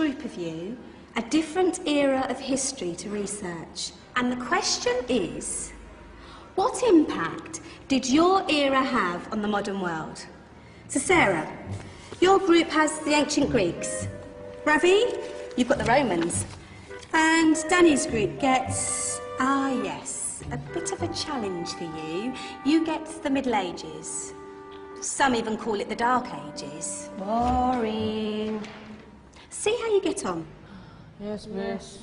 group of you a different era of history to research. And the question is, what impact did your era have on the modern world? So Sarah, your group has the ancient Greeks. Ravi, you've got the Romans. And Danny's group gets, yes, a bit of a challenge for you. You get the Middle Ages. Some even call it the Dark Ages. Boring. See how you get on. Yes, miss.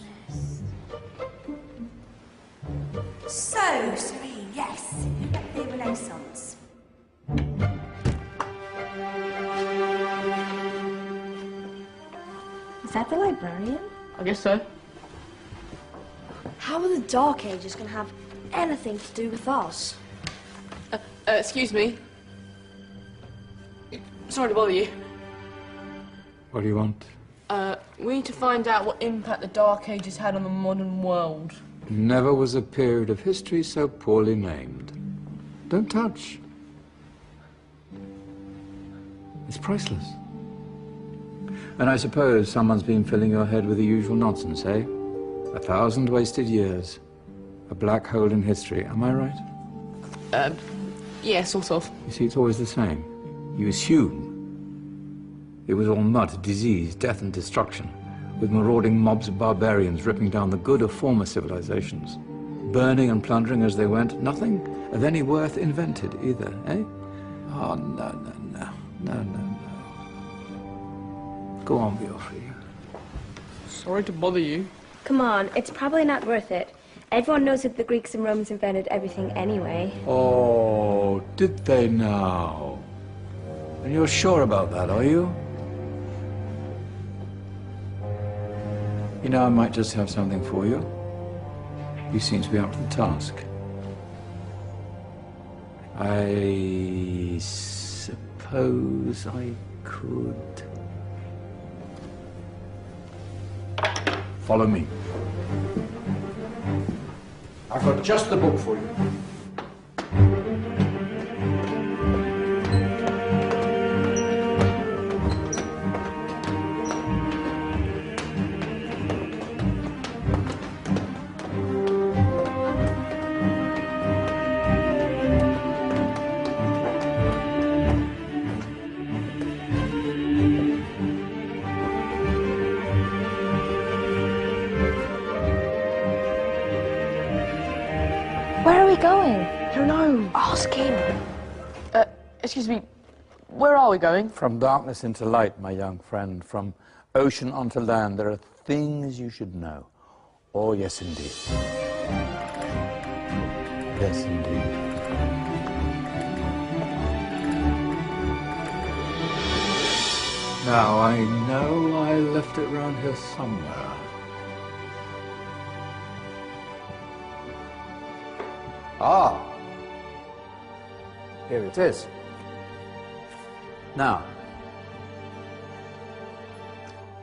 So, Serene, yes, you get the Renaissance. Is that the librarian? I guess so. How are the Dark Ages going to have anything to do with us? Excuse me. Sorry to bother you. What do you want? We need to find out what impact the Dark Ages had on the modern world. Never was a period of history so poorly named. Don't touch. It's priceless. And I suppose someone's been filling your head with the usual nonsense, eh? 1,000 wasted years. A black hole in history, am I right? Yeah, sort of. You see, it's always the same. You assume it was all mud, disease, death and destruction, with marauding mobs of barbarians ripping down the good of former civilizations, burning and plundering as they went, nothing of any worth invented either, eh? Oh, no. Go on, be off with you. Sorry to bother you. Come on, it's probably not worth it. Everyone knows that the Greeks and Romans invented everything anyway. Oh, did they now? And you're sure about that, are you? You know, I might just have something for you. You seem to be up to the task. I suppose I could... Follow me. I've got just the book for you. Where are we going? I don't know. Ask him. Excuse me. Where are we going? From darkness into light, my young friend. From ocean onto land, there are things you should know. Oh, yes, indeed. Yes, indeed. Now, I know I left it around here somewhere. Ah, here it is. Now,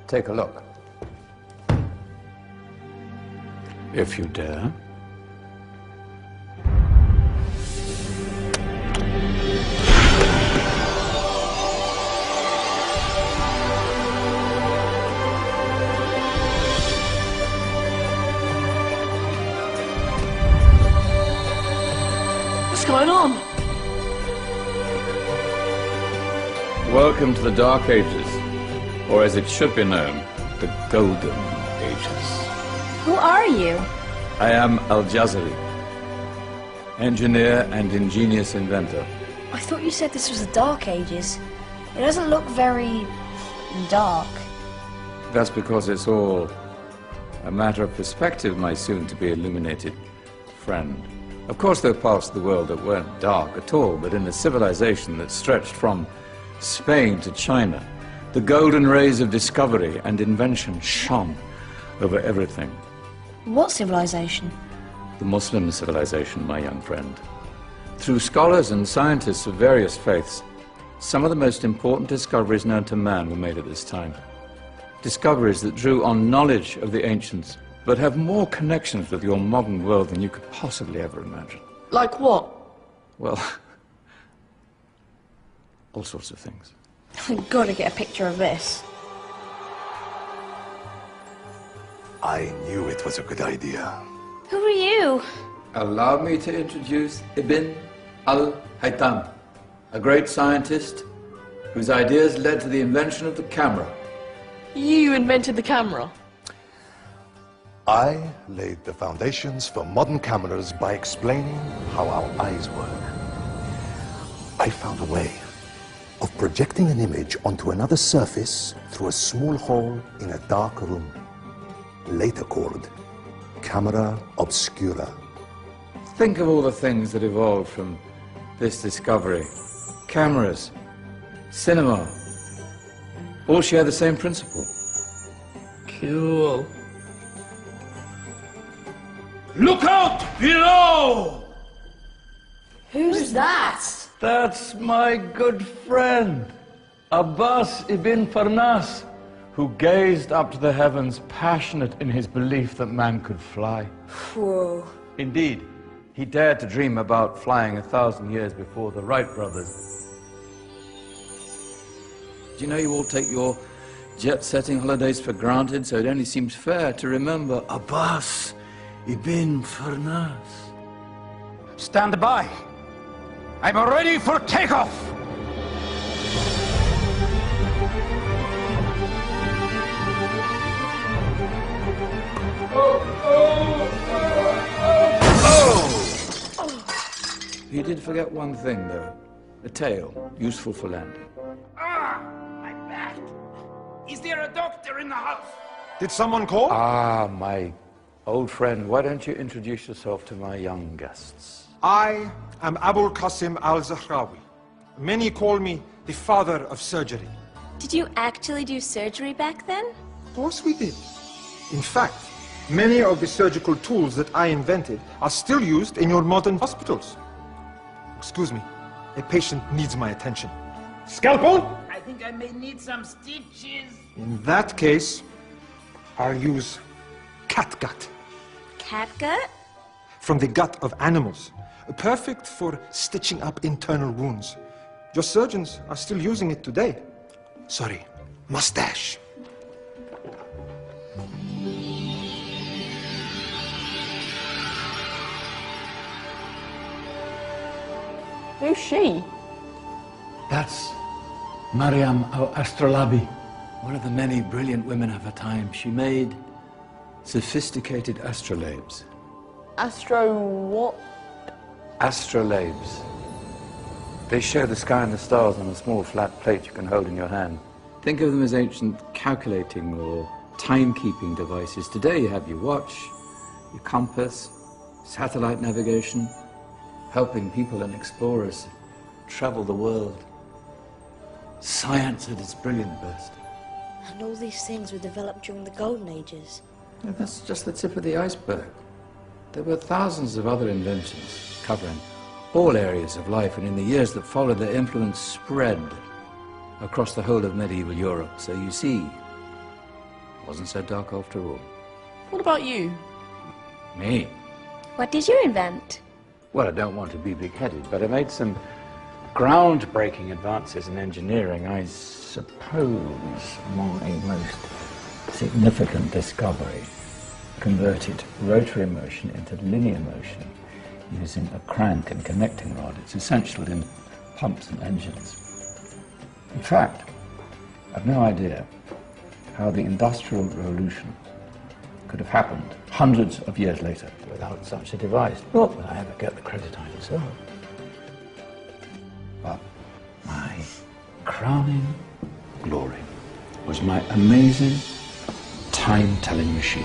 take a look. If you dare. What's going on? Welcome to the Dark Ages, or as it should be known, the Golden Ages. Who are you? I am Al-Jazari, engineer and ingenious inventor. I thought you said this was the Dark Ages. It doesn't look very dark. That's because it's all a matter of perspective, my soon-to-be illuminated friend. Of course, there are parts of the world that weren't dark at all, but in a civilization that stretched from Spain to China, the golden rays of discovery and invention shone over everything. What civilization? The Muslim civilization, my young friend. Through scholars and scientists of various faiths, some of the most important discoveries known to man were made at this time. Discoveries that drew on knowledge of the ancients, but have more connections with your modern world than you could possibly ever imagine. Like what? Well, all sorts of things. We've got to get a picture of this. I knew it was a good idea. Who are you? Allow me to introduce Ibn al-Haytham, a great scientist whose ideas led to the invention of the camera. You invented the camera? I laid the foundations for modern cameras by explaining how our eyes work. I found a way of projecting an image onto another surface through a small hole in a dark room, later called camera obscura. Think of all the things that evolved from this discovery. Cameras, cinema, all share the same principle. Cool. Look out below! Who's that? That's my good friend, Abbas ibn Farnas, who gazed up to the heavens, passionate in his belief that man could fly. Whoa. Indeed, he dared to dream about flying 1,000 years before the Wright brothers. Do you know you all take your jet-setting holidays for granted, so it only seems fair to remember Abbas ibn Farnas. Stand by. I'm ready for takeoff. You did forget one thing, though. A tail, useful for landing. My back. Is there a doctor in the house? Did someone call? Ah, my old friend, why don't you introduce yourself to my young guests? I am Abul Qasim al-Zahrawi. Many call me the father of surgery. Did you actually do surgery back then? Of course we did. In fact, many of the surgical tools that I invented are still used in your modern hospitals. Excuse me, a patient needs my attention. Scalpel? I think I may need some stitches. In that case, I'll use catgut. Catgut? From the gut of animals. Perfect for stitching up internal wounds. Your surgeons are still using it today. Sorry, mustache. Who's she? That's Mariam al-Astrolabi. One of the many brilliant women of her time. She made sophisticated astrolabes. Astro what? Astrolabes. They show the sky and the stars on a small flat plate you can hold in your hand. Think of them as ancient calculating or timekeeping devices. Today you have your watch, your compass, satellite navigation, helping people and explorers travel the world. Science at its brilliant best. And all these things were developed during the Golden Ages. Yeah, that's just the tip of the iceberg. There were thousands of other inventions covering all areas of life, and in the years that followed, their influence spread across the whole of medieval Europe. So you see, it wasn't so dark after all. What about you? Me? What did you invent? Well, I don't want to be big-headed, but I made some groundbreaking advances in engineering. I suppose my most significant discovery converted rotary motion into linear motion using a crank and connecting rod. It's essential in pumps and engines. In fact, I've no idea how the Industrial Revolution could have happened hundreds of years later without such a device. Not that I ever get the credit I deserve. But my crowning glory was my amazing time-telling machine.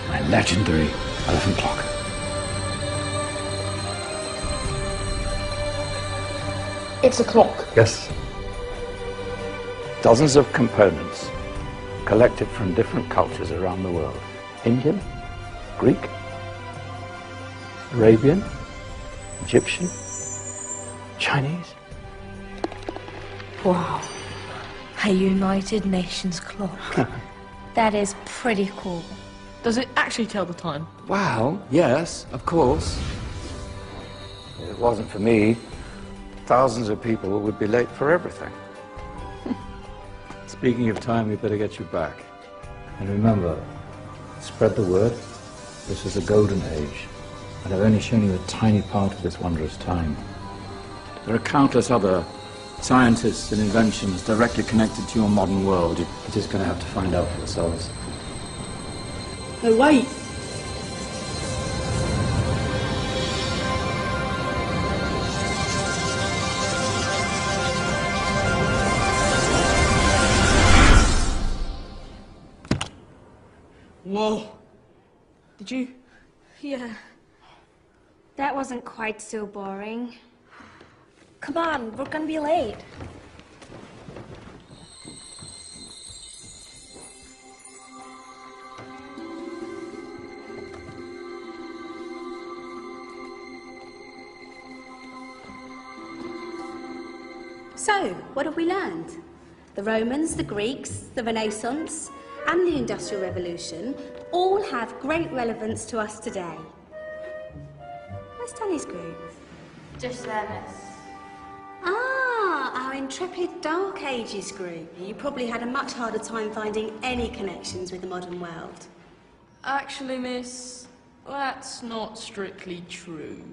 My legendary elephant clock. It's a clock. Yes. Dozens of components collected from different cultures around the world. Indian, Greek, Arabian, Egyptian, Chinese. Wow. A United Nations clock. That is pretty cool. Does it actually tell the time? Well, yes, of course. If it wasn't for me, thousands of people would be late for everything. Speaking of time, we better get you back. And remember, Spread the word. This is a golden age, and I've only shown you a tiny part of this wondrous time. There are countless other scientists and inventions directly connected to your modern world. You're just going to have to find out for yourselves. No, wait. Whoa. Did you? Yeah. That wasn't quite so boring. Come on, we're gonna be late. So, what have we learned? The Romans, the Greeks, the Renaissance, and the Industrial Revolution all have great relevance to us today. Where's Danny's group? Just there, miss. Ah, our intrepid Dark Ages group. You probably had a much harder time finding any connections with the modern world. Actually, miss, that's not strictly true.